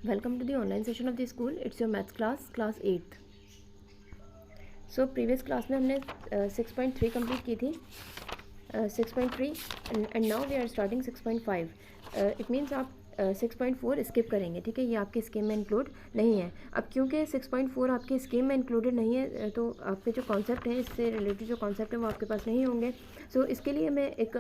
Welcome to the online session of the school. It's your maths class 8th. So previous class में हमने 6.3 complete की थी 6.3 and now we are starting 6.5. It means आप 6.4 skip करेंगे, ठीक है, ये आपके स्कीम में इंक्लूड नहीं है। अब क्योंकि 6.4 आपके स्कीम में इंक्लूडेड नहीं है तो आपके जो कॉन्सेप्ट है, इससे रिलेटेड जो कॉन्सेप्ट है वो आपके पास नहीं होंगे। सो इसके लिए मैं एक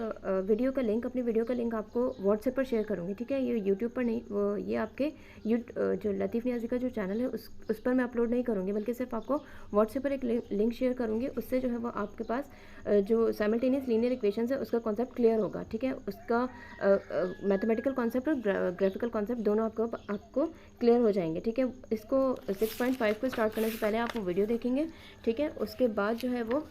वीडियो का लिंक, अपनी वीडियो का लिंक आपको व्हाट्सएप पर शेयर करूँगी, ठीक है। ये यूट्यूब पर नहीं, वो ये आपके जो लतीफ़ नियाज़ी का जो चैनल है उस पर मैं अपलोड नहीं करूँगी, बल्कि सिर्फ आपको व्हाट्सएप पर एक लिंक शेयर करूँगी। उससे जो है वो आपके पास जो साइमल्टेनियस लीनियर इक्वेशंस है उसका कॉन्सेप्ट क्लियर होगा, ठीक है। उसका मैथमेटिकल कॉन्सेप्ट और ग्राफिकल कॉन्सेप्ट दोनों आपको क्लियर हो जाएंगे, ठीक है। इसको 6.5 को स्टार्ट करने से पहले आप वो वीडियो देखेंगे, ठीक है। उसके बाद जो है वो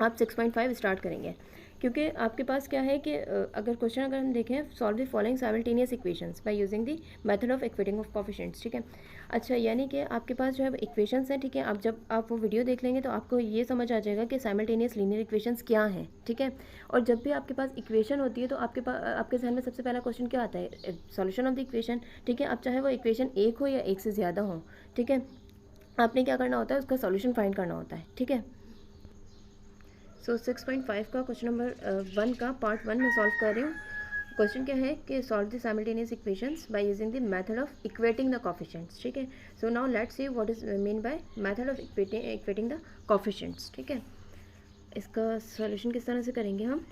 आप 6.5 स्टार्ट करेंगे, क्योंकि आपके पास क्या है कि अगर हम देखें, solve the following simultaneous equations by using the method of equating of coefficients, ठीक है। अच्छा, यानी कि आपके पास जो है इक्वेशंस हैं, ठीक है। आप जब आप वो वीडियो देख लेंगे तो आपको ये समझ आ जाएगा कि साइमल्टेनियस लीनियर इक्वेशंस क्या हैं, ठीक है। और जब भी आपके पास इक्वेशन होती है तो आपके जहन में सबसे पहला क्वेश्चन क्या आता है? सॉल्यूशन ऑफ द इक्वेशन, ठीक है। अब चाहे वो इक्वेशन एक हो या एक से ज़्यादा हो, ठीक है, आपने क्या करना होता है, उसका सॉल्यूशन फाइंड करना होता है, ठीक है। सो 6.5 का क्वेश्चन नंबर 1 का पार्ट 1 में सॉल्व कर रही हूँ। क्वेश्चन क्या है कि solve the simultaneous equations by using the method of equating the coefficients, ठीक है। So now let's see what is mean by method of equating the coefficients, ठीक है। इसका सॉल्यूशन किस तरह से करेंगे हम?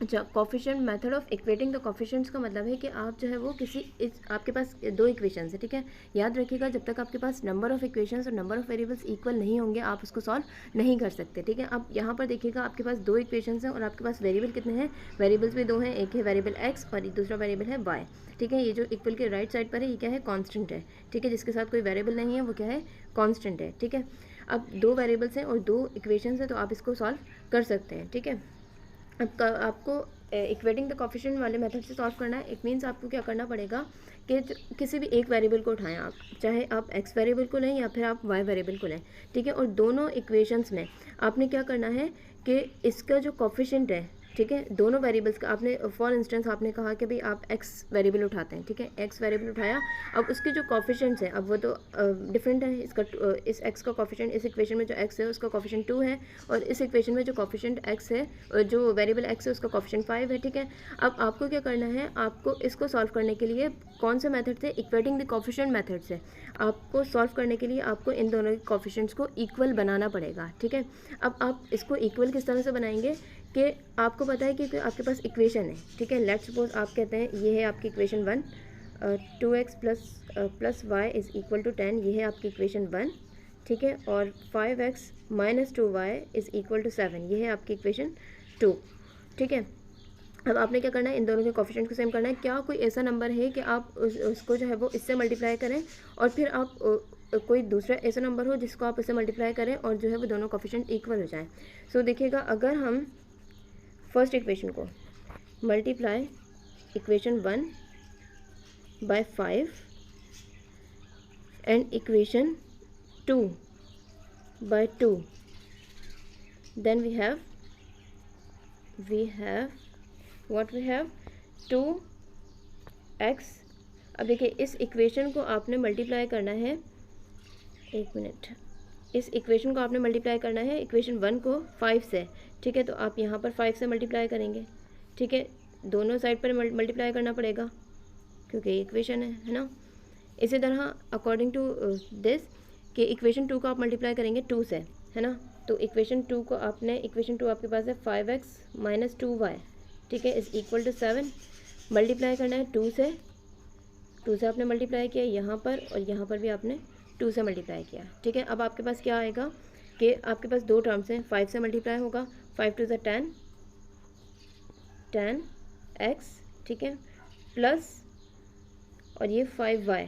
अच्छा, coefficient, method of equating the coefficients का मतलब है कि आप जो है वो आपके पास दो इक्वेशंस है, ठीक है। याद रखिएगा, जब तक आपके पास नंबर ऑफ इक्वेशंस और नंबर ऑफ वेरिएबल्स इक्वल नहीं होंगे आप उसको सॉल्व नहीं कर सकते, ठीक है। अब यहाँ पर देखिएगा, आपके पास दो इक्वेशंस हैं और आपके पास वेरिएबल कितने हैं? वेरिएबल्स भी दो हैं, एक है वेरिएबल एक्स और दूसरा वेरिएबल है वाई, ठीक है। ये जो इक्वल के राइट साइड पर है ये क्या है? कॉन्स्टेंट है, ठीक है। जिसके साथ कोई वेरिएबल नहीं है वो क्या है? कॉन्स्टेंट है, ठीक है। अब दो वेरिएबल्स हैं और दो इक्वेशंस हैं तो आप इसको सॉल्व कर सकते हैं, ठीक है। अब आपको इक्वेटिंग द कोफिशिएंट वाले मेथड से सॉल्व करना है। इट मीन्स आपको क्या करना पड़ेगा कि किसी भी एक वेरिएबल को उठाएं आप, चाहे आप एक्स वेरिएबल को लें या फिर आप वाई वेरिएबल को लें, ठीक है। और दोनों इक्वेशंस में आपने क्या करना है कि इसका जो कोफिशिएंट है, ठीक है, दोनों वेरिएबल्स का आपने, फॉर इंस्टेंस आपने कहा कि भाई आप एक्स वेरिएबल उठाते हैं, ठीक है। एक्स वेरिएबल उठाया, अब उसके जो कोफिशिएंट्स हैं, अब वो तो डिफरेंट है। इसका इस एक्स का कोफिशिएंट, इस इक्वेशन में जो एक्स है उसका कोफिशिएंट 2 है और इस इक्वेशन में जो कोफिशिएंट एक्स है, जो वेरिएबल एक्स है उसका कोफिशिएंट 5 है, ठीक है। अब आपको क्या करना है, आपको इसको सॉल्व करने के लिए कौन से मेथड से? इक्वेटिंग द कोफिशिएंट मेथड से आपको सॉल्व करने के लिए आपको इन दोनों के कोफिशिएंट्स को इक्वल बनाना पड़ेगा, ठीक है। अब आप इसको इक्वल किस तरह से बनाएंगे कि आपको पता है कि आपके पास इक्वेशन है, ठीक है। लेट्स सपोज आप कहते हैं ये है आपकी equation 1, 2x plus y is equal to 10, ये है आपकी इक्वेशन 1, ठीक है। और 5x minus 2y is equal to 7, ये है आपकी इक्वेशन 2, ठीक है। अब आपने क्या करना है, इन दोनों के कोफिशिएंट को सेम करना है। क्या कोई ऐसा नंबर है कि आप उसको जो है वो इससे मल्टीप्लाई करें और फिर आप कोई दूसरा ऐसा नंबर हो जिसको आप इससे मल्टीप्लाई करें और जो है वो दोनों कोफिशिएंट इक्वल हो जाएं? सो देखिएगा, अगर हम फर्स्ट इक्वेशन को multiply equation 1 by 5 and equation 2 by 2, then we have what we have 2x। अब देखिए, इस इक्वेशन को आपने मल्टीप्लाई करना है, एक मिनट, इस इक्वेशन को आपने मल्टीप्लाई करना है इक्वेशन 1 को 5 से, ठीक है। तो आप यहाँ पर 5 से मल्टीप्लाई करेंगे, ठीक है। दोनों साइड पर मल्टीप्लाई करना पड़ेगा क्योंकि ये इक्वेशन है ना। इसी तरह अकॉर्डिंग टू दिस कि इक्वेशन 2 को आप मल्टीप्लाई करेंगे 2 से, है ना। तो इक्वेशन 2 को आपने, इक्वेशन 2 आपके पास है 5x माइनस 2y, ठीक है, इज़ इक्वल टू 7। मल्टीप्लाई करना है 2 से आपने मल्टीप्लाई किया यहाँ पर और यहाँ पर भी आपने 2 से मल्टीप्लाई किया, ठीक है। अब आपके पास क्या आएगा कि आपके पास दो टर्म्स हैं, 5 से मल्टीप्लाई होगा, 5 टू ज़ 10x, ठीक है, प्लस और ये 5y,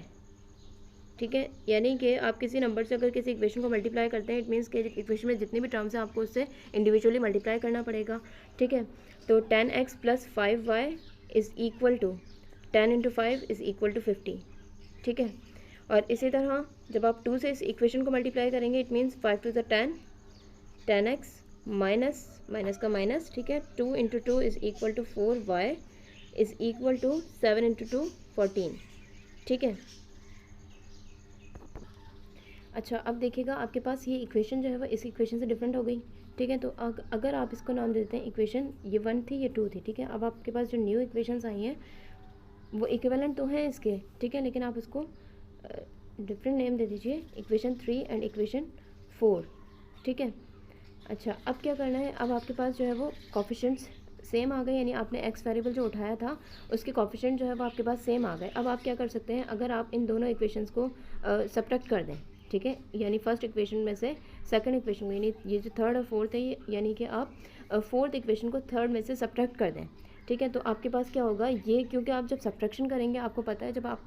ठीक है। यानी कि आप किसी नंबर से अगर किसी इक्वेशन को मल्टीप्लाई करते हैं, इट मीन्स कि इक्वेशन में जितनी भी टर्म्स हैं आपको उससे इंडिविजुअली मल्टीप्लाई करना पड़ेगा, ठीक है। तो 10x plus 5y is equal to 10 into 5 is equal to 50, ठीक है। और इसी तरह जब आप 2 से इस इक्वेशन को मल्टीप्लाई करेंगे, इट मीन्स 5 टू ज़ 10x माइनस का माइनस, ठीक है, 2 into 2 is equal to 4y is equal to 7 into 2 14, ठीक है। अच्छा, अब देखिएगा आपके पास ये इक्वेशन जो है वो इस इक्वेशन से डिफरेंट हो गई, ठीक है। तो अगर आप इसको नाम देते हैं इक्वेशन, ये 1 थी ये 2 थी, ठीक है। अब आपके पास जो न्यू इक्वेशंस आई हैं वो इक्विवेलेंट तो हैं इसके, ठीक है, लेकिन आप उसको डिफरेंट नेम दे दीजिए, इक्वेशन 3 एंड इक्वेशन 4, ठीक है। अच्छा, अब क्या करना है, अब आपके पास जो है वो कोफिशिएंट्स सेम आ गए, यानी आपने एक्स वेरिएबल जो उठाया था उसके कोफिशिएंट जो है वो आपके पास सेम आ गए। अब आप क्या कर सकते हैं, अगर आप इन दोनों इक्वेशंस को सब्ट्रैक्ट कर दें, ठीक है, यानी फर्स्ट इक्वेशन में से सेकंड इक्वेशन में, यानी ये जो थर्ड और फोर्थ है, यानी कि आप फोर्थ इक्वेशन को थर्ड में से सब्ट्रैक्ट कर दें, ठीक है। तो आपके पास क्या होगा, ये क्योंकि आप जब सब्ट्रैक्शन करेंगे, आपको पता है जब आप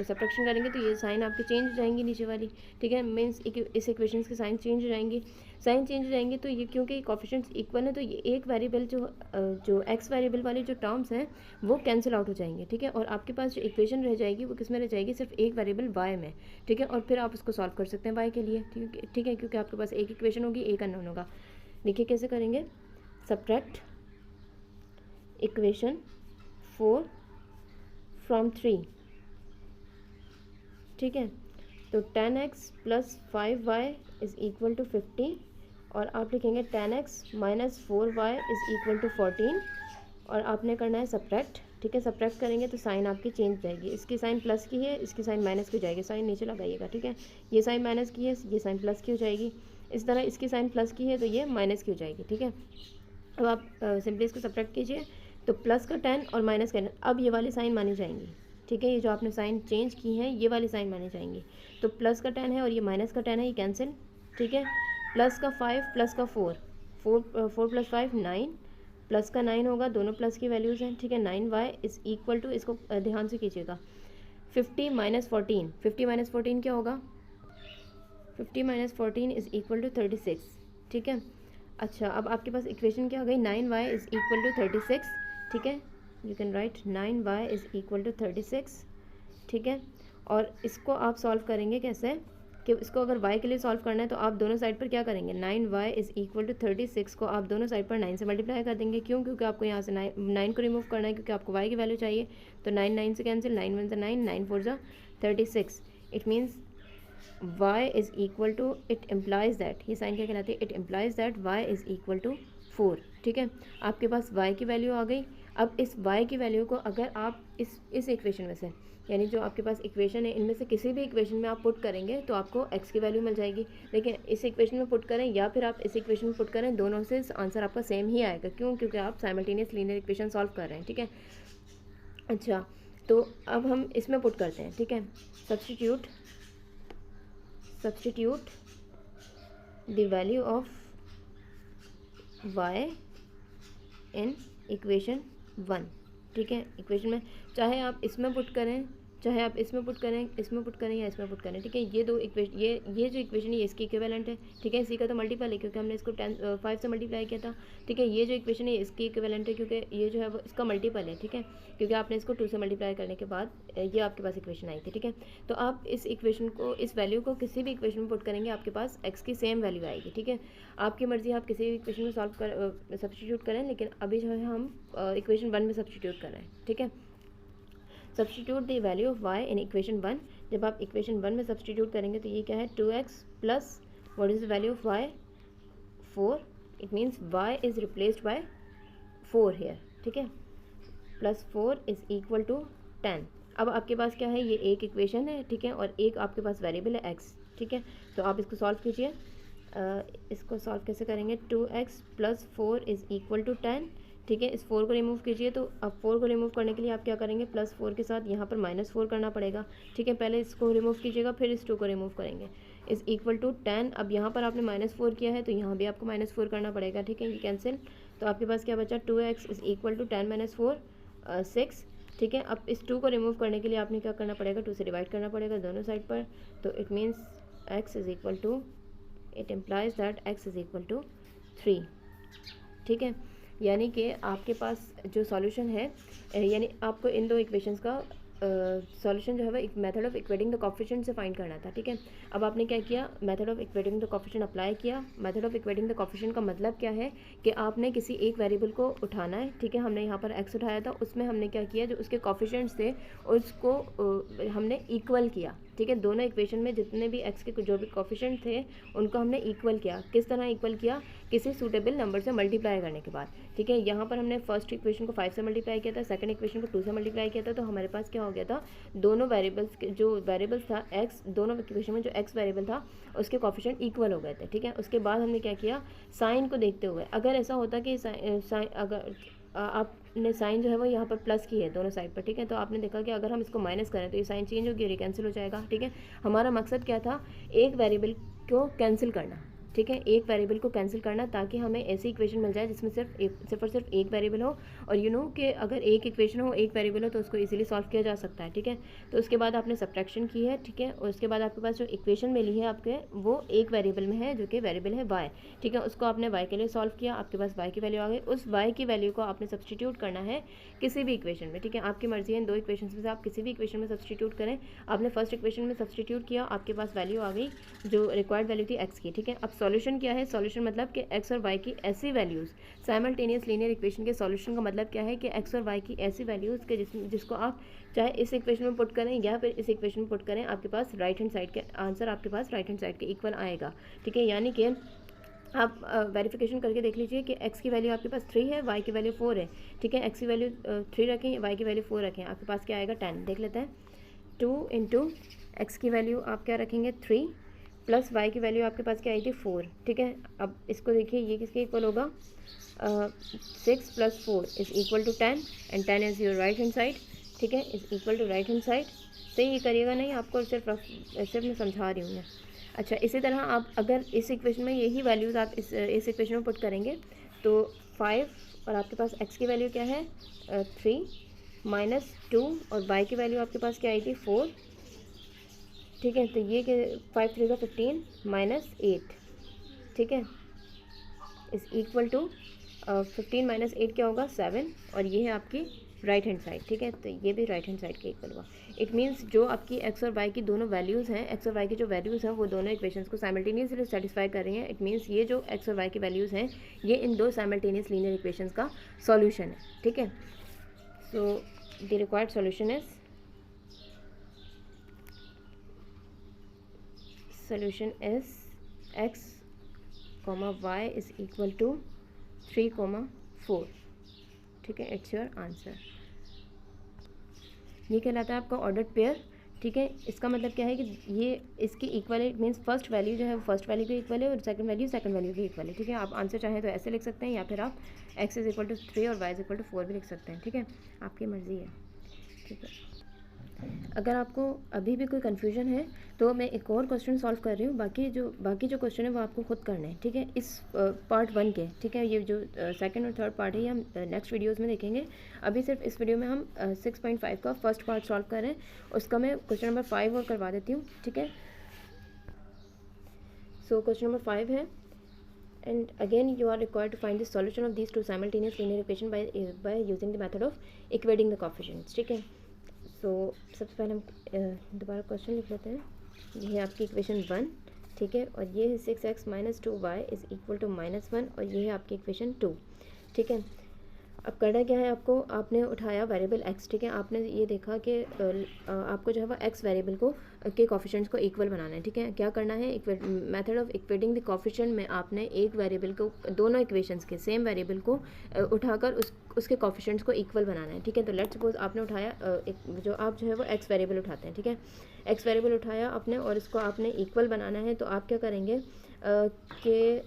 सब्ट्रैक्शन करेंगे तो ये साइन आपके चेंज हो जाएंगी नीचे वाली, ठीक है, मीन्स इस इक्वेशंस के साइन चेंज हो जाएंगे, साइन चेंज हो जाएंगे। तो ये क्योंकि कोफिशिएंट्स इक्वल है तो ये एक वेरिएबल जो एक्स वेरिएबल वाली जो टर्म्स हैं वो कैंसिल आउट हो जाएंगे, ठीक है। और आपके पास जो इक्वेशन रह जाएगी वो किस में रह जाएगी, सिर्फ एक वेरिएबल वाई में, ठीक है। और फिर आप उसको सॉल्व कर सकते हैं वाई के लिए, ठीक है, क्योंकि आपके पास एक इक्वेशन होगी, एक अननोन होगा। देखिए कैसे करेंगे, सब्ट्रैक्ट इक्वेशन 4 फ्रॉम 3, ठीक है। तो 10x + 5y is equal to 50, और आप लिखेंगे 10x - 4y is equal to 14, और आपने करना है सब्ट्रैक्ट, ठीक है। सब्ट्रैक्ट करेंगे तो साइन आपकी चेंज हो जाएगी, इसकी साइन प्लस की है, इसकी साइन माइनस की हो जाएगी, साइन नीचे लगाइएगा, ठीक है। ये साइन माइनस की है, ये साइन प्लस की हो जाएगी, इस तरह इसकी साइन प्लस की है तो ये माइनस की हो जाएगी, ठीक है। अब आप सिंपली इसको सब्ट्रैक्ट कीजिए, तो प्लस का 10 और माइनस का 10, अब ये वाली साइन मानी जाएंगी, ठीक है। ये जो आपने साइन चेंज की है ये वाली साइन मानी जाएंगी। तो प्लस का 10 है और ये माइनस का 10 है, ये कैंसिल, ठीक है। प्लस का 5 प्लस का 4 + 5 9, प्लस का 9 होगा, दोनों प्लस की वैल्यूज़ हैं, ठीक है। 9y इज़ इक्वल टू, इसको ध्यान से कीजिएगा, 50 - 14, 50 - 14 क्या होगा, 50 - 14 इज़ इक्वल टू 36, ठीक है। अच्छा, अब आपके पास इक्वेशन क्या हो गई, 9y इज़ इक्वल टू 36, ठीक है। You can write 9y is equal to 36, ठीक है। और इसको आप सॉल्व करेंगे कैसे, कि इसको अगर y के लिए सॉल्व करना है तो आप दोनों साइड पर क्या करेंगे, 9y इज़ इक्वल टू 36 को आप दोनों साइड पर 9 से मल्टीप्लाई कर देंगे, क्यों, क्योंकि आपको यहाँ से 9 को रिमूव करना है, क्योंकि आपको y की वैल्यू चाहिए। तो 9 9 से cancel, 9 1 = 9, 9 4 = 36, it means y is equal to, it implies that, ये साइन क्या कहलाती है, it implies that y is equal to 4, ठीक है। आपके पास y की वैल्यू आ गई। अब इस y की वैल्यू को अगर आप इस इक्वेशन में से, यानी जो आपके पास इक्वेशन है इनमें से किसी भी इक्वेशन में आप पुट करेंगे तो आपको x की वैल्यू मिल जाएगी। लेकिन इस इक्वेशन में पुट करें या फिर आप इस इक्वेशन में पुट करें, दोनों से आंसर आपका सेम ही आएगा, क्यों, क्योंकि आप साइमल्टेनियस लीनियर इक्वेशन सॉल्व कर रहे हैं, ठीक है। अच्छा, तो अब हम इसमें पुट करते हैं, ठीक है। Substitute the value of y in equation 1, ठीक है। इक्वेशन में चाहे आप इसमें पुट करें, चाहे आप इसमें पुट करें, इसमें पुट करें या इसमें पुट करें, ठीक है। ये दो इक्वेशन, ये जो इक्वेशन है ये इसकी इक्विवेलेंट है, ठीक है। इसी का तो मल्टीपल है क्योंकि हमने इसको 5 से मल्टीप्लाई किया था, ठीक है। ये जो इक्वेशन है इसकी इक्विवेलेंट है क्योंकि ये जो है वो इसका मल्टीपल है, ठीक है, क्योंकि आपने इसको 2 से मल्टीप्लाई करने के बाद ये आपके पास इक्वेशन आई थी, ठीक है। तो आप इस इक्वेशन को, इस वैल्यू को किसी भी इक्वेशन में पुट करेंगे आपके पास x की सेम वैल्यू आएगी, ठीक है। आपकी मर्ज़ी, आप किसी भी इक्वेशन में सब्स्टिट्यूट करें, लेकिन अभी जो है हम इक्वेशन 1 में सब्स्टिट्यूट कर रहे हैं, ठीक है। Substitute the value of y in equation 1, जब आप इक्वेशन 1 में सब्स्टिट्यूट करेंगे तो ये क्या है, 2x plus what is the value of y, 4, it means y is replaced by 4 here, ठीक है, प्लस 4 इज़ इक्वल टू 10। अब आपके पास क्या है, ये एक इक्वेशन है, ठीक है, और एक आपके पास वेरिएबल है x, ठीक है। तो आप इसको सॉल्व कीजिए, इसको सॉल्व कैसे करेंगे, 2x plus 4 is equal to 10, ठीक है। इस 4 को रिमूव कीजिए, तो अब 4 को रिमूव करने के लिए आप क्या करेंगे, प्लस 4 के साथ यहाँ पर -4 करना पड़ेगा, ठीक है। पहले इसको रिमूव कीजिएगा, फिर इस 2 को रिमूव करेंगे, इज़ इक्वल टू 10। अब यहाँ पर आपने -4 किया है तो यहाँ भी आपको -4 करना पड़ेगा, ठीक है, ये कैंसिल। तो आपके पास क्या बचा, 2x इज़ इक्वल टू 10 - 4 6, ठीक है। अब इस 2 को रिमूव करने के लिए आपने क्या करना पड़ेगा, 2 से डिवाइड करना पड़ेगा दोनों साइड पर। तो it means x is equal to, it implies that x is equal to 3, ठीक है। यानी कि आपके पास जो सॉल्यूशन है, यानी आपको इन दो इक्वेशंस का सॉल्यूशन जो है वो method of equating the coefficient से फाइंड करना था, ठीक है। अब आपने क्या किया, method of equating the coefficient apply किया। Method of equating the coefficient का मतलब क्या है कि आपने किसी एक वेरिएबल को उठाना है, ठीक है। हमने यहाँ पर x उठाया था, उसमें हमने क्या किया, जो उसके कोफिशिएंट्स थे उसको हमने इक्वल किया, ठीक है। दोनों इक्वेशन में जितने भी एक्स के जो भी कोफिशिएंट थे उनको हमने इक्वल किया। किस तरह इक्वल किया? किसी सूटेबल नंबर से मल्टीप्लाई करने के बाद, ठीक है। यहाँ पर हमने फर्स्ट इक्वेशन को 5 से मल्टीप्लाई किया था, सेकंड इक्वेशन को 2 से मल्टीप्लाई किया था, तो हमारे पास क्या हो गया था, दोनों वेरिएबल्स जो वेरिएबल्स था एक्स, दोनों इक्वेशन में जो एक्स वेरिएबल था उसके कोफिशिएंट इक्वल हो गए थे, ठीक है। उसके बाद हमने क्या किया, साइन को देखते हुए, अगर ऐसा होता कि अगर आपने साइन जो है वो यहाँ पर प्लस की है दोनों साइड पर, ठीक है, तो आपने देखा कि अगर हम इसको माइनस करें तो ये साइन चेंज होगी और ये कैंसिल हो जाएगा, ठीक है। हमारा मकसद क्या था, एक वेरिएबल को कैंसिल करना, ठीक है, एक वेरिएबल को कैंसिल करना, ताकि हमें ऐसी इक्वेशन मिल जाए जिसमें सिर्फ और सिर्फ एक वेरिएबल हो। और यू नो कि अगर एक इक्वेशन हो, एक वेरिएबल हो, तो उसको इजीली सॉल्व किया जा सकता है, ठीक है। तो उसके बाद आपने सब्ट्रैक्शन की है, ठीक है, और उसके बाद आपके पास जो इक्वेशन मिली है आपके, वो एक वेरिएबल में है जो कि वेरिएबल है वाई, ठीक है। उसको आपने वाई के लिए सॉल्व किया, आपके पास वाई की वैल्यू आ गई। उस वाई की वैल्यू को आपने सब्सटीट्यूट करना है किसी भी इक्वेशन में, ठीक है। आपकी मर्जी है इन दो इक्वेशन में से आप किसी भी इक्वेशन में सब्सटीट्यूट करें। आपने फर्स्ट इक्वेशन में सब्सटीट्यूट किया, आपके पास वैल्यू आ गई जो रिक्वायर्ड वैल्यू थी एक्स की, ठीक है। अब सॉल्यूशन क्या है, सॉल्यूशन मतलब कि एक्स और वाई की ऐसी वैल्यूज़, साइमल्टेनियस लीनियर इक्वेशन के सॉल्यूशन का मतलब क्या है कि एक्स और वाई की ऐसी वैल्यूज़ के जिसको आप चाहे इस इक्वेशन में पुट करें या फिर इस इक्वेशन में पुट करें, आपके पास राइट हैंड साइड के आंसर आपके पास राइट हैंड साइड के इक्वल आएगा, ठीक है। यानी कि आप वेरिफिकेशन करके देख लीजिए कि x की वैल्यू आपके पास 3 है, y की वैल्यू 4 है, ठीक है। x की वैल्यू 3 रखें, y की वैल्यू 4 रखें, आपके पास क्या आएगा 10। देख लेते हैं, 2 इंटू एक्स की वैल्यू आप क्या रखेंगे 3 प्लस y की वैल्यू आपके पास क्या आई थी 4, ठीक है। अब इसको देखिए, ये किसके इक्वल होगा, 6 + 4 is equal to 10 and 10 is your right hand side, ठीक है, is equal to right hand side. सही ये करिएगा नहीं, आपको सिर्फ मैं समझा रही हूँ मैं। अच्छा, इसी तरह आप अगर इस इक्वेशन में यही वैल्यूज़ आप इस इक्वेशन में पुट करेंगे तो 5 और आपके पास x की वैल्यू क्या है 3 -2 और y की वैल्यू आपके पास क्या आई थी 4, ठीक है। तो ये कि 5 3 15 -8, ठीक है, इज़ इक्वल टू 15 - 8 क्या होगा 7, और ये है आपकी राइट हैंड साइड, ठीक है। तो ये भी राइट हैंड साइड के इक्वल हुआ। इट मीन्स जो आपकी एक्स और वाई की दोनों वैल्यूज़ हैं, एक्स और वाई की जो वैल्यूज़ हैं वो दोनों इक्वेशंस को साइमल्टेनियसली सेटिस्फाई कर रही हैं। इट मीन्स ये जो एक्स और वाई की वैल्यूज़ हैं ये इन दो साइमल्टेनियस लीनियर इक्वेशंस का सॉल्यूशन है, ठीक है। So the required solution is x, y is equal to 3, 4, ठीक है। It's your answer. ये कहलाता है आपका ऑर्डर्ड पेयर, ठीक है। इसका मतलब क्या है कि ये इसकी इक्वल है, मीन्स फर्स्ट वैल्यू जो है वो फर्स्ट वैल्यू के इक्वल है और सेकंड वैल्यू के इक्वल है, ठीक है। आप आंसर चाहें तो ऐसे लिख सकते हैं या फिर आप x इज़ इक्वल टू 3 और y इज़ इक्वल टू 4 भी लिख सकते हैं, ठीक है, आपकी मर्ज़ी है, ठीक है। अगर आपको अभी भी कोई कन्फ्यूजन है तो मैं एक और क्वेश्चन सॉल्व कर रही हूँ, बाकी जो क्वेश्चन है वो आपको खुद करना है, ठीक है, इस पार्ट 1 के, ठीक है। ये जो सेकंड और थर्ड पार्ट है ये हम नेक्स्ट वीडियोस में देखेंगे। अभी सिर्फ इस वीडियो में हम 6.5 का फर्स्ट पार्ट सॉल्व कर रहे हैं, उसका मैं क्वेश्चन नंबर 5 और करवा देती हूँ, ठीक है। सो क्वेश्चन नंबर 5 है, and again you are required to find the solution of these two simultaneous linear equation by using the method of equating the coefficients, ठीक है। सो सबसे पहले हम दोबारा क्वेश्चन लिख लेते हैं। ये है आपकी इक्वेशन 1, ठीक है, और ये है 6x - 2y is equal to -1 और ये है आपकी इक्वेशन 2, ठीक है। अब करना क्या है आपको, आपने उठाया वेरिएबल x, ठीक है। आपने ये देखा कि आपको जो है वो x वेरिएबल को के कोफिशिएंट्स को इक्वल बनाना है, ठीक है। क्या करना है, method of equating the coefficient में आपने एक वेरिएबल को, दोनों इक्वेशंस के सेम वेरिएबल को उठाकर उसके कोफिशिएंट्स को इक्वल बनाना है, ठीक है। तो लेट्स सपोज आपने उठाया जो आप जो है वो x वेरिएबल उठाते हैं, ठीक है। x वेरिएबल उठाया आपने और इसको आपने इक्वल बनाना है, तो आप क्या करेंगे कि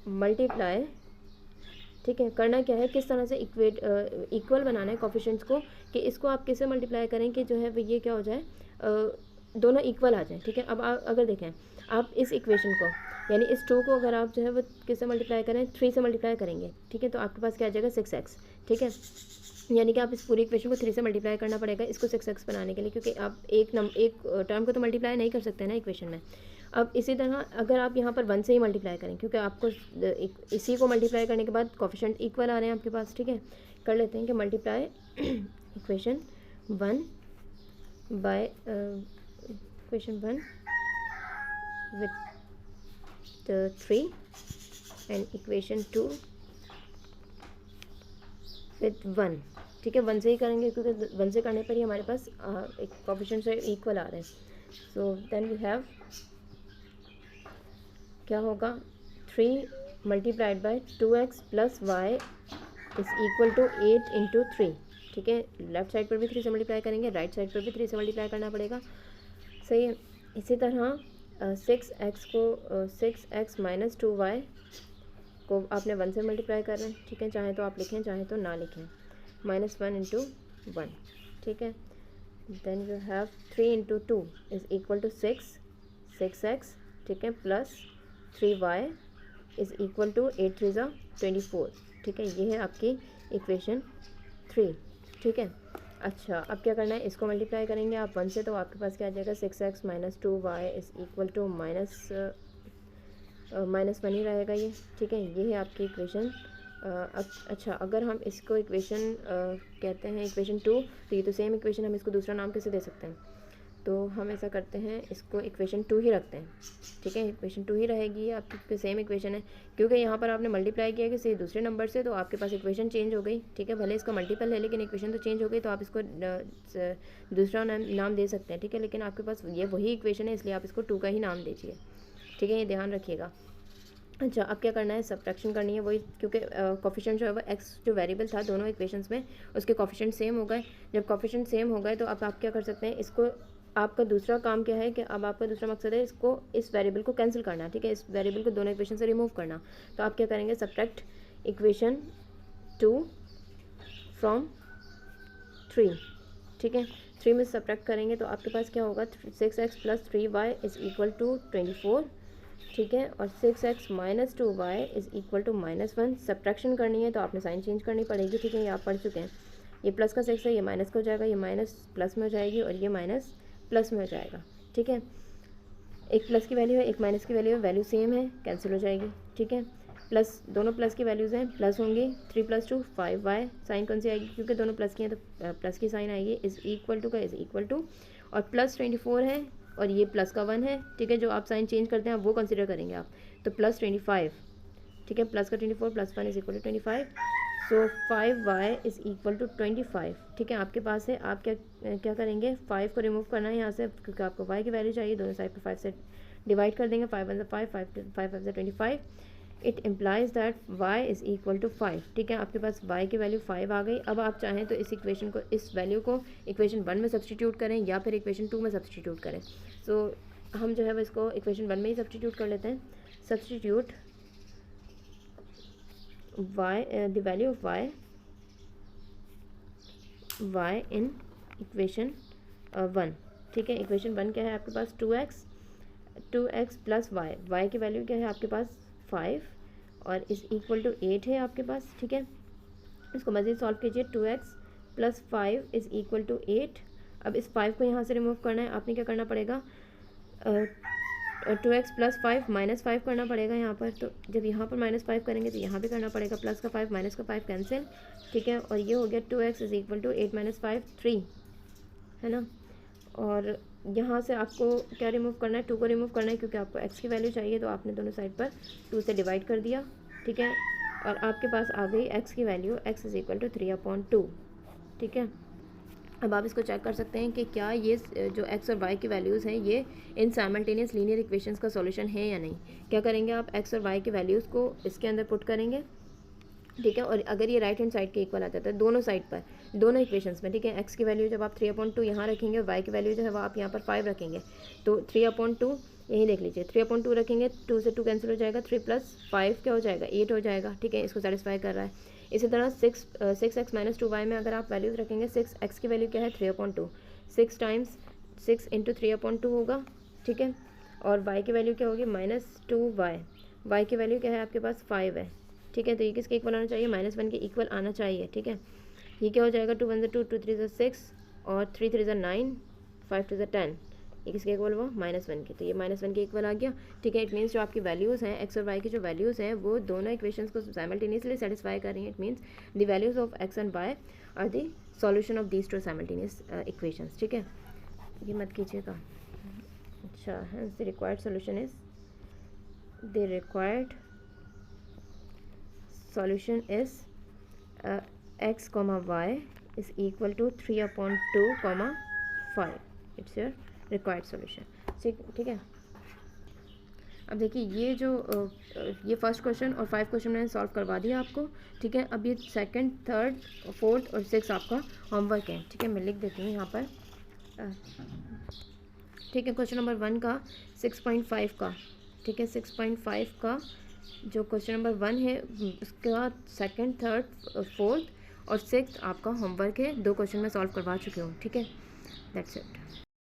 मल्टीप्लाई, ठीक है। करना क्या है, किस तरह से इक्वल बनाना है कोफिशिएंट्स को, कि इसको आप किससे मल्टीप्लाई करें कि जो है वो ये क्या हो जाए, दोनों इक्वल आ जाए, ठीक है। अब अगर देखें आप इस इक्वेशन को, यानी इस 2 को अगर आप जो है वो किससे मल्टीप्लाई करें, 3 से मल्टीप्लाई करेंगे, ठीक है, तो आपके पास क्या आ जाएगा 6x, ठीक है। यानी कि आप इस पूरी इक्वेशन को 3 से मल्टीप्लाई करना पड़ेगा इसको 6x बनाने के लिए, क्योंकि आप एक टर्म को तो मल्टीप्लाई नहीं कर सकते ना इक्वेशन में। अब इसी तरह अगर आप यहाँ पर 1 से ही मल्टीप्लाई करें, क्योंकि आपको इसी को मल्टीप्लाई करने के बाद कोफिशिएंट इक्वल आ रहे हैं आपके पास, ठीक है। कर लेते हैं कि multiply equation 1 by equation 1 with 3 and equation 2 with 1, ठीक है। 1 से ही करेंगे क्योंकि 1 से करने पर ही हमारे पास एक कोफिशिएंट से इक्वल आ रहे हैं। सो देन वी हैव क्या होगा 3 multiplied by 2x plus y is equal to 8 into 3। ठीक है, लेफ्ट साइड पर भी 3 से मल्टीप्लाई करेंगे, राइट साइड पर भी 3 से मल्टीप्लाई करना पड़ेगा। सही है। इसी तरह 6x को 6x माइनस 2y को आपने 1 से मल्टीप्लाई कर रहे हैं। ठीक है, चाहे तो आप लिखें चाहे तो ना लिखें, -1 इंटू 1। ठीक है, then you have 3 into 2 is equal to 6x। ठीक है, plus 3y is equal to 8 3 ज़ा 24। ठीक है, ये है आपकी इक्वेशन 3। ठीक है, अच्छा अब क्या करना है, इसको मल्टीप्लाई करेंगे आप 1 से, तो आपके पास क्या आ जाएगा 6x minus 2y is equal to -1 ही रहेगा ये। ठीक है, ये है आपकी इक्वेशन। अच्छा अगर हम इसको इक्वेशन कहते हैं इक्वेशन 2, तो ये तो सेम इक्वेशन, हम इसको दूसरा नाम कैसे दे सकते हैं, तो हम ऐसा करते हैं इसको इक्वेशन 2 ही रखते हैं। ठीक है, इक्वेशन 2 ही रहेगी, ये आपकी सेम इक्वेशन है, क्योंकि यहाँ पर आपने मल्टीप्लाई किया किसी दूसरे नंबर से, तो आपके पास इक्वेशन चेंज हो गई। ठीक है, भले इसका मल्टीपल है लेकिन इक्वेशन तो चेंज हो गई, तो आप इसको दूसरा नाम दे सकते हैं। ठीक है, लेकिन आपके पास ये वही इक्वेशन है, इसलिए आप इसको 2 का ही नाम दीजिए। ठीक है, ये ध्यान रखिएगा। अच्छा अब क्या करना है, सब्ट्रैक्शन करनी है वही, क्योंकि कोफिशिएंट जो है वो एक्स जो वेरिएबल था दोनों इक्वेशंस में, उसके कोफिशिएंट सेम हो गए। जब कोफिशिएंट सेम हो गए तो अब आप क्या कर सकते हैं, इसको आपका दूसरा काम क्या है कि अब आपका दूसरा मकसद है इसको इस वेरिएबल को कैंसिल करना। ठीक है, इस वेरिएबल को दोनों इक्वेशन से रिमूव करना। तो आप क्या करेंगे, सब्ट्रैक्ट इक्वेशन 2 फ्रॉम 3। ठीक है, 3 में सब्ट्रैक्ट करेंगे तो आपके पास क्या होगा, 6x plus 3y is equal to 24। ठीक है, और 6x minus 2y is equal to -1। Subtraction करनी है तो आपने साइन चेंज करनी पड़ेगी। ठीक है, ये आप पढ़ चुके हैं। ये प्लस का 6 है, ये माइनस का हो जाएगा, ये माइनस प्लस में हो जाएगी और ये माइनस प्लस में हो जाएगा। ठीक है, एक प्लस की वैल्यू है एक माइनस की वैल्यू है, वैल्यू सेम है, कैंसिल हो जाएगी। ठीक है, प्लस दोनों प्लस की वैल्यूज़ हैं, प्लस होंगी 3 + 2 5y। साइन कौन सी आएगी, क्योंकि दोनों प्लस की हैं तो प्लस की साइन आएगी। इज़ इक्वल टू का इज़ इक्वल टू, और प्लस 24 है और ये प्लस का 1 है। ठीक है, जो आप साइन चेंज करते हैं आप वो कंसिडर करेंगे आप, तो प्लस 25। ठीक है, प्लस का 24 plus 1 is equal to 25। So 5y is equal to 25। ठीक है, आपके पास है, आप क्या करेंगे, 5 को रिमूव करना है यहाँ से, क्योंकि आपको y की वैल्यू चाहिए। दोनों साइड पर 5 से डिवाइड कर देंगे, 5 1 5 5 5 25। It implies that y is equal to 5। ठीक है, आपके पास y की वैल्यू 5 आ गई। अब आप चाहें तो इस इक्वेशन को, इस वैल्यू को इक्वेशन 1 में सब्सटीट्यूट करें या फिर इक्वेशन 2 में सब्सटीट्यूट करें। सो हम जो है वो इसको इक्वेशन 1 में ही सब्सटीट्यूट कर लेते हैं। Substitute the value of y in equation 1। ठीक है, इक्वेशन 1 क्या है आपके पास, 2x प्लस y की वैल्यू क्या है आपके पास 5 और इज़ इक्वल टू 8 है आपके पास। ठीक है, इसको मज़ीद सॉल्व कीजिए, 2x plus 5 is equal to 8। अब इस 5 को यहाँ से रिमूव करना है, आपने क्या करना पड़ेगा, 2x प्लस 5 माइनस 5 करना पड़ेगा यहाँ पर। तो जब यहाँ पर -5 करेंगे तो यहाँ भी करना पड़ेगा, प्लस का 5 माइनस का 5 कैंसिल। ठीक है, और ये हो गया 2x इज़ इक्वल टू 8 - 5 3, है ना। और यहाँ से आपको क्या रिमूव करना है, 2 को रिमूव करना है, क्योंकि आपको x की वैल्यू चाहिए, तो आपने दोनों साइड पर 2 से डिवाइड कर दिया। ठीक है, और आपके पास आ गई x की value, x is equal to 3/2। ठीक है, अब आप इसको चेक कर सकते हैं कि क्या ये जो x और y की वैल्यूज़ हैं ये इन साइमल्टेनियस लीनियर इक्वेशंस का सॉल्यूशन है या नहीं। क्या करेंगे आप, x और y की वैल्यूज़ को इसके अंदर पुट करेंगे। ठीक है, और अगर ये राइट हैंड साइड के इक्वल आ जाता है दोनों साइड पर, दोनों इक्वेशंस में। ठीक है, x की वैल्यू जब आप 3/2 यहाँ रखेंगे और y की वैल्यू जो है वो आप यहाँ पर 5 रखेंगे, तो 3/2 यही देख लीजिए, 3/2 रखेंगे, 2 से 2 कैंसिल हो जाएगा, 3 + 5 क्या हो जाएगा, 8 हो जाएगा। ठीक है, इसको सेटिस्फाई कर रहा है। इसी तरह 6x माइनस 2y में अगर आप वैल्यूज़ रखेंगे, 6x की वैल्यू क्या है 3/2, 6 टाइम्स 6 इंटू 3/2 होगा। ठीक है, और y की वैल्यू क्या होगी -2y, y की वैल्यू क्या है आपके पास 5 है। ठीक है, तो ये किसके इक्वल आना चाहिए, -1 के इक्वल आना चाहिए। ठीक है, ये क्या हो जाएगा, 2 1 2 2 3 6 और 3 3 9 5 2 10, ये किसके इक्वल हुआ -1 के, तो ये -1 के इक्वल आ गया। ठीक है, इट मीन्स जो आपकी वैल्यूज़ हैं x और y की जो वैल्यूज़ हैं वो दोनों इक्वेशंस को साइमल्टेनियसली सेटिस्फाई कर रही हैं। It means the values of x and y are the solution of these two simultaneous equations. ठीक है, ये मत कीजिएगा। अच्छा, hence the required solution is, the required solution is x, y is equal to 3/2, 5. It's your required solution. ठीक है, अब देखिए ये जो ये फर्स्ट क्वेश्चन और 5 क्वेश्चन मैंने सॉल्व करवा दिया आपको। ठीक है, अब ये सेकंड, थर्ड, फोर्थ और 6 आपका होमवर्क है। ठीक है, मैं लिख देती हूँ यहाँ पर। ठीक है, क्वेश्चन नंबर 1 का 6.5 का, ठीक है 6.5 का जो क्वेश्चन नंबर 1 है उसका सेकंड, थर्ड, फोर्थ और 6 आपका होमवर्क है। 2 क्वेश्चन मैं सॉल्व करवा चुकी हूँ। ठीक है, दैट्स इट।